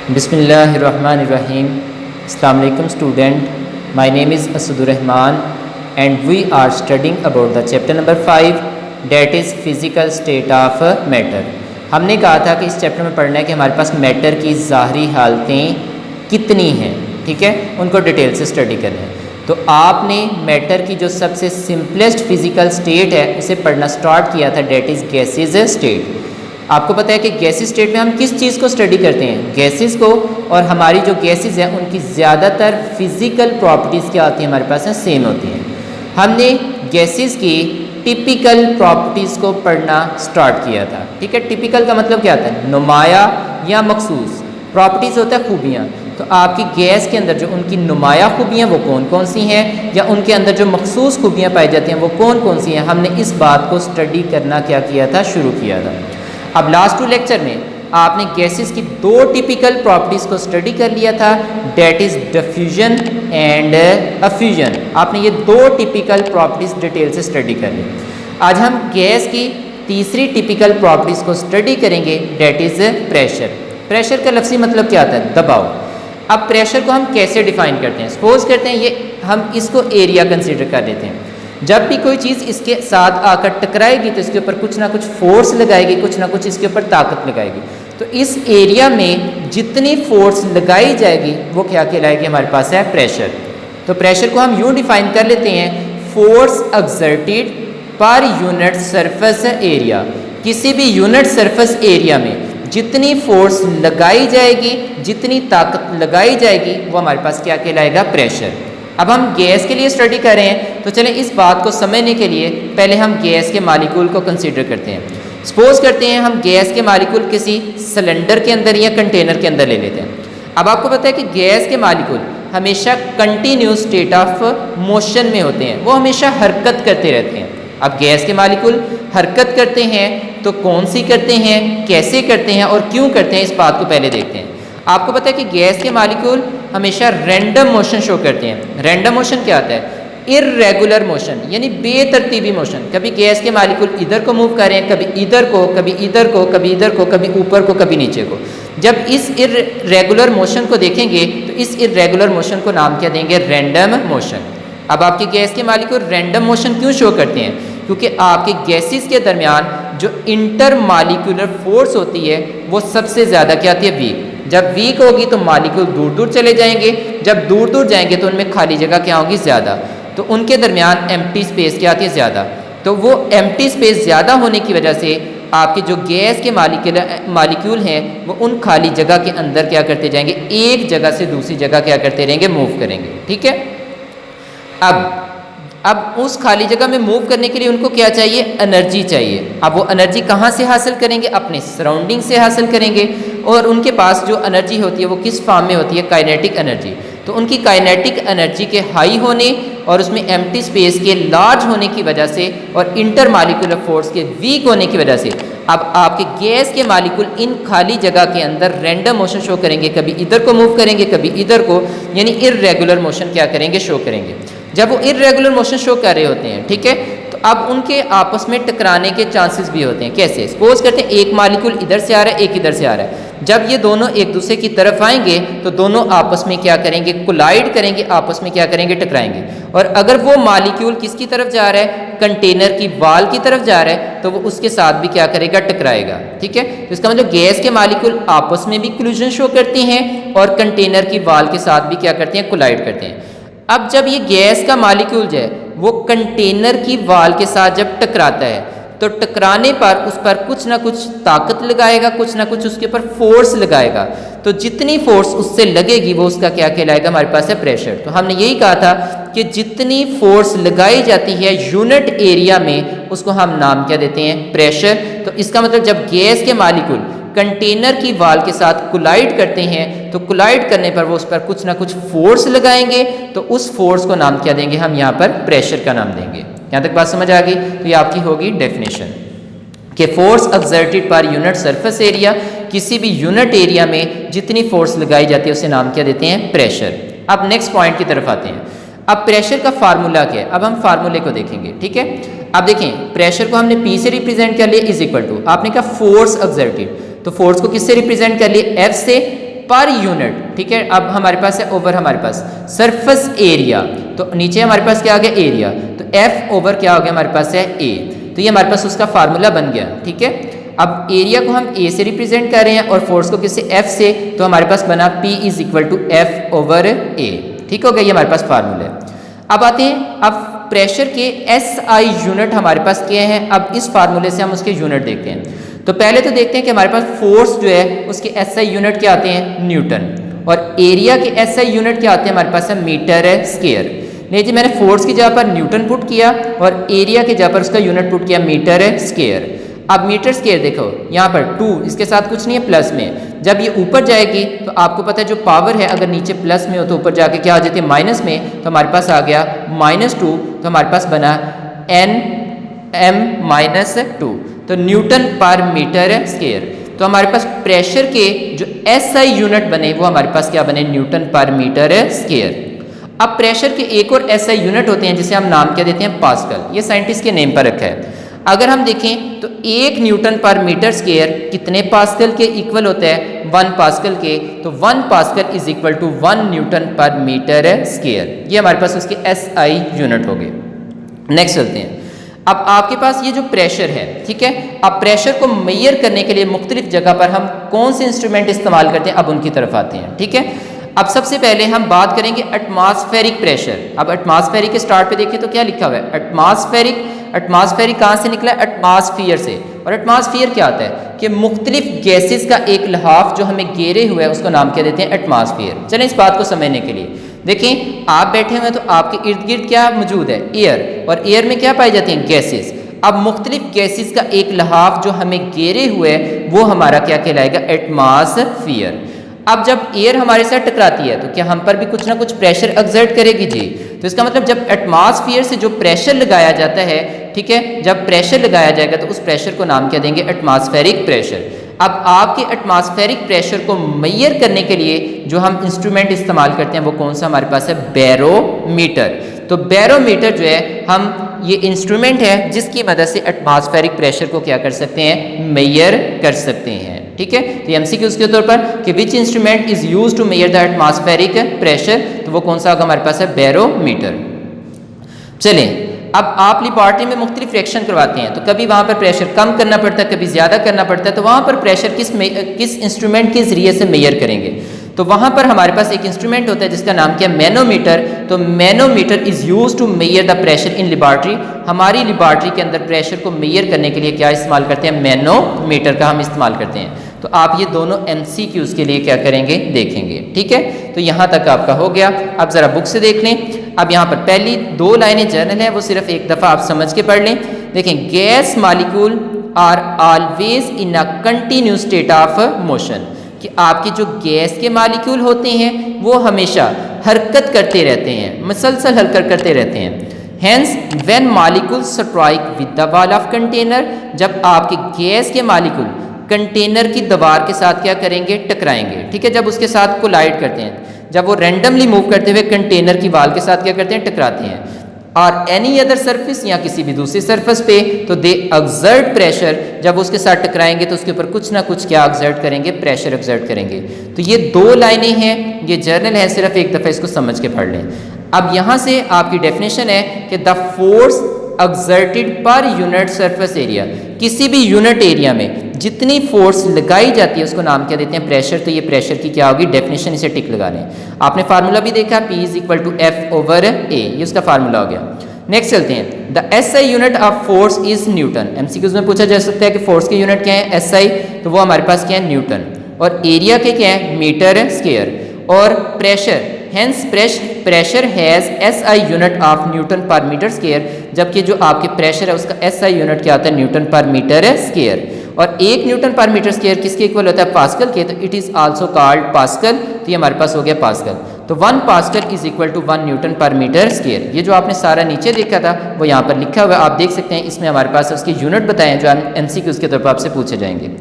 Bismillahirrahmanirrahim. Assalamu alaikum student. My name is Assadur Rahman and we are studying about the chapter number 5 that is physical state of matter. हमने कहा था कि इस chapter में पढ़ना है कि हमारे पास मैटर की ज़ाहरी हालतें कितनी हैं, ठीक है, उनको डिटेल से स्टडी करना है। तो आपने मैटर की जो सबसे सिंपलेस्ट फिजिकल स्टेट है उसे पढ़ना स्टार्ट किया था, डेट इज़ गैसेज स्टेट। आपको पता है कि गैसेज स्टेट में हम किस चीज़ को स्टडी करते हैं, गैसेज को, और हमारी जो गैसेज हैं उनकी ज़्यादातर फिज़िकल प्रॉपर्टीज़ क्या होती हैं हमारे पास हैं, सेम होती हैं। हमने गैसेज की टिपिकल प्रॉपर्टीज़ को पढ़ना स्टार्ट किया था, ठीक है। टिपिकल का मतलब क्या होता है, नुमाया या मखसूस। प्रॉपर्टीज़ होता है खूबियाँ। तो आपकी गैस के अंदर जो उनकी नुमाया खूबियाँ वो कौन कौन सी हैं, या उनके अंदर जो मखसूस खूबियाँ पाई जाती हैं वो कौन कौन सी हैं, हमने इस बात को स्टडी करना क्या किया था, शुरू किया था। अब लास्ट 2 लेक्चर में आपने गैसेस की 2 टिपिकल प्रॉपर्टीज़ को स्टडी कर लिया था, that is diffusion and effusion. आपने ये 2 टिपिकल प्रॉपर्टीज़ डिटेल से स्टडी कर ली। आज हम गैस की तीसरी टिपिकल प्रॉपर्टीज़ को स्टडी करेंगे, डेट इज़ प्रेशर। प्रेशर का लफ्ज़ी मतलब क्या आता है, दबाव। अब प्रेशर को हम कैसे डिफाइन करते हैं, सपोज करते हैं ये हम इसको एरिया कंसिडर कर लेते हैं। जब भी कोई चीज़ इसके साथ आकर टकराएगी तो इसके ऊपर कुछ ना कुछ फोर्स लगाएगी, कुछ ना कुछ इसके ऊपर ताकत लगाएगी। तो इस एरिया में जितनी फोर्स लगाई जाएगी वो क्या कहलाएगी, हमारे पास है प्रेशर। तो प्रेशर को हम यूँ डिफाइन कर लेते हैं, force exerted per unit surface area. किसी भी यूनिट सरफेस एरिया में जितनी फोर्स लगाई जाएगी, जितनी ताकत लगाई जाएगी, वो हमारे पास क्या कहलाएगा, प्रेशर। अब हम गैस के लिए स्टडी कर रहे हैं, तो चलें इस बात को समझने के लिए पहले हम गैस के मालिक्यूल को कंसीडर करते हैं। सपोज करते हैं हम गैस के मालिक्यूल किसी सिलेंडर के अंदर या कंटेनर के अंदर ले लेते हैं। अब आपको पता है कि गैस के मालिक्यूल हमेशा कंटिन्यूस स्टेट ऑफ मोशन में होते हैं, वो हमेशा हरकत करते रहते हैं। अब गैस के मालिक्यूल हरकत करते हैं तो कौन सी करते हैं, कैसे करते हैं और क्यों करते हैं, इस बात को पहले देखते हैं। आपको पता है कि गैस के मालिक्यूल हमेशा रैंडम मोशन शो करते हैं। रैंडम मोशन क्या होता है, इर्रेगुलर मोशन, यानी बेतरतीबी मोशन। कभी गैस के मालिक्यूल इधर को मूव कर रहे हैं, कभी इधर को, कभी इधर को, कभी इधर को, कभी ऊपर को, कभी नीचे को। जब इस इर्रेगुलर मोशन को देखेंगे तो इस इर्रेगुलर मोशन को नाम क्या देंगे, रैंडम मोशन। अब आपके गैस के मालिक्यूल रैंडम मोशन क्यों शो करते हैं, क्योंकि आपके गैसेस के दरमियान जो इंटर मालिक्यूलर फोर्स होती है वो सबसे ज़्यादा क्या आती है, वीक। जब वीक होगी तो मालिक्यूल दूर दूर चले जाएंगे, जब दूर दूर जाएंगे तो उनमें खाली जगह क्या होगी, ज़्यादा। तो उनके दरमियान एम्प्टी स्पेस क्या आती है, ज़्यादा। तो वो एम्प्टी स्पेस ज़्यादा होने की वजह से आपके जो गैस के मालिक्यूल हैं वो उन खाली जगह के अंदर क्या करते जाएंगे, एक जगह से दूसरी जगह क्या करते रहेंगे, मूव करेंगे, ठीक है। अब उस खाली जगह में मूव करने के लिए उनको क्या चाहिए, एनर्जी चाहिए। अब वो एनर्जी कहाँ से हासिल करेंगे, अपने सराउंडिंग से हासिल करेंगे। और उनके पास जो एनर्जी होती है वो किस फॉर्म में होती है, काइनेटिक एनर्जी। तो उनकी काइनेटिक एनर्जी के हाई होने और उसमें एम्प्टी स्पेस के लार्ज होने की वजह से और इंटर मालिक्यूलर फोर्स के वीक होने की वजह से अब आपके गैस के मालिक्यूल इन खाली जगह के अंदर रैंडम मोशन शो करेंगे। कभी इधर को मूव करेंगे, कभी इधर को, यानी इर्रेगुलर मोशन क्या करेंगे, शो करेंगे। जब वो इर्रेगुलर मोशन शो कर रहे होते हैं, ठीक है, तो अब उनके आपस में टकराने के चांसेस भी होते हैं। कैसे, सपोज करते हैं एक मालिक्यूल इधर से आ रहा है, एक इधर से आ रहा है। जब ये दोनों एक दूसरे की तरफ आएंगे तो दोनों आपस में क्या करेंगे, कोलाइड करेंगे, आपस में क्या करेंगे, टकराएंगे। और अगर वो मालिक्यूल किसकी तरफ जा रहा है, कंटेनर की वाल की तरफ जा रहा है, तो वो उसके साथ भी क्या करेगा, टकराएगा, ठीक है। तो इसका मतलब गैस के मालिक्यूल आपस में भी कोलिजन शो करते हैं और कंटेनर की वाल के साथ भी क्या करते हैं, कोलाइड करते हैं। अब जब ये गैस का मालिक्यूल जो है वो कंटेनर की वाल के साथ जब टकराता है तो टकराने पर उस पर कुछ ना कुछ ताकत लगाएगा, कुछ ना कुछ उसके ऊपर फोर्स लगाएगा। तो जितनी फोर्स उससे लगेगी वो उसका क्या कहलाएगा, हमारे पास है प्रेशर। तो हमने यही कहा था कि जितनी फोर्स लगाई जाती है यूनिट एरिया में उसको हम नाम क्या देते हैं, प्रेशर। तो इसका मतलब जब गैस के मालिक्यूल कंटेनर की वाल के साथ कोलाइड करते हैं तो कोलाइड करने पर वो उस पर कुछ ना कुछ फोर्स लगाएंगे, तो उस फोर्स को नाम क्या देंगे, हम यहाँ पर प्रेशर का नाम देंगे। यहाँ तक बात समझ आ गई। तो ये आपकी होगी डेफिनेशन कि force exerted per unit surface area, किसी भी यूनिट एरिया में जितनी फोर्स लगाई जाती है उसे नाम क्या देते हैं, प्रेशर। अब नेक्स्ट पॉइंट की तरफ आते हैं। अब प्रेशर का फार्मूला क्या है, अब हम फार्मूले को देखेंगे, ठीक है। अब देखें, प्रेशर को हमने P से रिप्रेजेंट कर लिया, इज इक्वल टू, आपने कहा फोर्स एक्सर्टेड, तो फोर्स को किससे रिप्रेजेंट कर लिए, F से। पर यूनिट, ठीक है। अब हमारे पास है ओवर हमारे पास सरफेस एरिया, तो नीचे हमारे पास क्या आ गया एरिया, तो एफ ओवर क्या हो गया हमारे पास है ए, तो ये हमारे पास उसका फार्मूला बन गया, ठीक है। अब एरिया को हम ए से रिप्रेजेंट कर रहे हैं और फोर्स को किससे एफ से, तो हमारे पास बना P is equal to F over A, ठीक हो गया, ये हमारे पास फार्मूला है। अब आते हैं, अब प्रेशर के SI यूनिट हमारे पास क्या है, अब इस फार्मूले से हम उसके यूनिट देखते हैं। तो पहले तो देखते हैं कि हमारे पास फोर्स जो है उसके SI यूनिट क्या आते हैं न्यूटन, और एरिया के SI यूनिट क्या आते हैं हमारे पास है मीटर स्क्वायर। नहीं जी, मैंने फोर्स की जगह पर न्यूटन पुट किया और एरिया की जगह पर उसका यूनिट पुट किया मीटर स्क्वायर। अब मीटर स्क्वायर देखो यहाँ पर 2 इसके साथ कुछ नहीं है प्लस में, जब ये ऊपर जाएगी तो आपको पता है जो पावर है अगर नीचे प्लस में हो तो ऊपर जाके क्या आ जाती है माइनस में, तो हमारे पास आ गया -2, तो हमारे पास बना Nm-2, तो न्यूटन पर मीटर स्क्वायर। तो हमारे पास प्रेशर के जो SI यूनिट बने वो हमारे पास क्या बने न्यूटन पर मीटर स्क्वायर। अब प्रेशर के एक और SI यूनिट होते हैं जिसे हम नाम क्या देते हैं पास्कल, ये साइंटिस्ट के नेम पर रखा है। अगर हम देखें तो 1 न्यूटन पर मीटर स्क्वायर कितने पास्कल के इक्वल होता है 1 पास्कल के, तो 1 pascal is equal to 1 newton per metre square, ये हमारे पास उसके SI यूनिट हो गए। नेक्स्ट चलते हैं, अब आपके पास ये जो प्रेशर है, ठीक है, अब प्रेशर को मेजर करने के लिए मुख्तलिफ जगह पर हम कौन से इंस्ट्रूमेंट इस्तेमाल करते हैं, अब उनकी तरफ आते हैं, ठीक है। अब सबसे पहले हम बात करेंगे एटमॉस्फेरिक प्रेशर। अब एटमॉस्फेरिक के स्टार्ट पे देखिए तो क्या लिखा हुआ है एटमॉस्फेरिक, एटमॉस्फेरिक कहाँ से निकला है एटमॉस्फियर से, और एटमॉस्फियर क्या होता है कि मुख्तलिफ गैसेस का एक लिहाफ जो हमें घेरे हुआ है उसको नाम क्या देते हैं एटमॉस्फियर। चलें इस बात को समझने के लिए देखें, आप बैठे हुए हैं तो आपके इर्द गिर्द क्या मौजूद है एयर, और एयर में क्या पाई जाती हैं गैसेस। अब मुख्तलिफ गैसेस का एक लिहाफ जो हमें घेरे हुए है वो हमारा क्या कहलाएगा एटमॉस्फियर। अब जब एयर हमारे साथ टकराती है तो क्या हम पर भी कुछ ना कुछ प्रेशर एक्सर्ट करेगी जी, तो इसका मतलब जब एटमॉस्फियर से जो प्रेशर लगाया जाता है, ठीक है, जब प्रेशर लगाया जाएगा तो उस प्रेशर को नाम क्या देंगे एटमॉस्फेरिक प्रेशर। अब आपके एटमॉस्फेरिक प्रेशर को मेजर करने के लिए जो हम इंस्ट्रूमेंट इस्तेमाल करते हैं वो कौन सा हमारे पास है बैरोमीटर। तो बैरोमीटर जो है हम ये इंस्ट्रूमेंट है जिसकी मदद से एटमॉस्फेरिक प्रेशर को क्या कर सकते हैं मेजर कर सकते हैं, ठीक है। तो एमसीक्यूज के तौर पर कि which instrument is used to measure the atmospheric pressure, तो वो कौन सा होगा हमारे पास है बैरोमीटर। चलें, अब आप लेबॉरेटरी में मुख्तलिफ फ्रैक्शन करवाते हैं तो कभी वहाँ पर प्रेशर कम करना पड़ता है, कभी ज़्यादा करना पड़ता है, तो वहाँ पर प्रेशर किस इंस्ट्रूमेंट के ज़रिए से मेजर करेंगे, तो वहाँ पर हमारे पास एक इंस्ट्रूमेंट होता है जिसका नाम क्या है मैनोमीटर। तो manometer is used to measure the pressure in laboratory. हमारी लेबॉरेटरी के अंदर प्रेशर को मेजर करने के लिए क्या इस्तेमाल करते हैं मैनोमीटर का हम इस्तेमाल करते हैं। तो आप ये दोनों MCQs के लिए क्या करेंगे देखेंगे, ठीक है। तो यहाँ तक आपका हो गया। अब ज़रा बुक से देख लें। अब यहाँ पर पहली 2 लाइनें जर्नल हैं वो सिर्फ एक दफ़ा आप समझ के पढ़ लें। देखें, gas molecule are always in a continuous state of motion, कि आपके जो गैस के मॉलिक्यूल होते हैं वो हमेशा हरकत करते रहते हैं, मुसलसल हरकत करते रहते हैं। Hence when molecules strike with the wall of container, जब आपके गैस के मॉलिक्यूल कंटेनर की दीवार के साथ क्या करेंगे टकराएंगे, ठीक है, जब उसके साथ कोलाइड करते हैं, जब वो रैंडमली मूव करते हुए कंटेनर की वाल के साथ क्या करते हैं टकराते हैं, और एनी अदर सरफेस या किसी भी दूसरी सरफेस पे, तो दे एक्सर्ट प्रेशर, जब उसके साथ टकराएंगे तो उसके ऊपर कुछ ना कुछ क्या एक्सर्ट करेंगे प्रेशर एक्सर्ट करेंगे। तो ये 2 लाइनें हैं, ये जर्नल है, सिर्फ एक दफ़ा इसको समझ के पढ़ लें। अब यहाँ से आपकी डेफिनेशन है कि the force exerted per unit surface area, किसी भी यूनिट एरिया में जितनी फोर्स लगाई जाती है उसको नाम क्या देते हैं प्रेशर। तो ये प्रेशर की क्या होगी डेफिनेशन, इसे टिक लगा लें। आपने फार्मूला भी देखा P is equal to F over A, ये उसका फार्मूला हो गया। नेक्स्ट चलते हैं, the SI unit of force is newton. MCQs में पूछा जा सकता है कि फोर्स के यूनिट क्या है SI, तो वो हमारे पास क्या है न्यूटन, और एरिया के क्या है मीटर स्क्वायर, और pressure hence pressure has SI unit of Newton per metre square, जबकि जो आपके प्रेशर है उसका SI यूनिट क्या होता है न्यूटन पर मीटर स्क्वायर, और 1 न्यूटन पर मीटर स्क्वायर किसके इक्वल होता है पास्कल के, तो it is also called pascal. तो ये हमारे पास हो गया पास्कल। तो 1 pascal is equal to 1 newton per metre square. ये जो आपने सारा नीचे देखा था वो यहाँ पर लिखा हुआ है, आप देख सकते हैं। इसमें हमारे पास उसके यूनिट बताए हैं जो MCQs के तौर पर आपसे पूछे जाएंगे।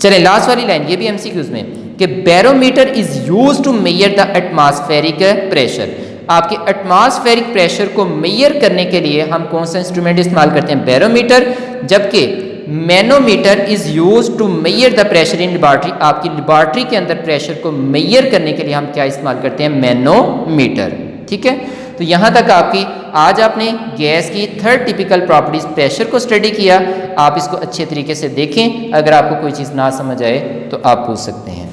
चलें लास्ट वाली लाइन, ये भी MCQs में, कि barometer is used to measure the atmospheric pressure. आपके एटमॉस्फेरिक प्रेशर को मेजर करने के लिए हम कौन सा इंस्ट्रूमेंट इस्तेमाल करते हैं बैरोमीटर, जबकि manometer is use to measure the pressure in laboratory. आपकी लेबॉर्ट्री के अंदर प्रेशर को मेयर करने के लिए हम क्या इस्तेमाल करते हैं? मैनोमीटर। ठीक है, तो यहाँ तक आपकी आज आपने गैस की थर्ड टिपिकल प्रॉपर्टीज प्रेशर को स्टडी किया। आप इसको अच्छे तरीके से देखें। अगर आपको कोई चीज़ ना समझ आए तो आप पूछ सकते हैं।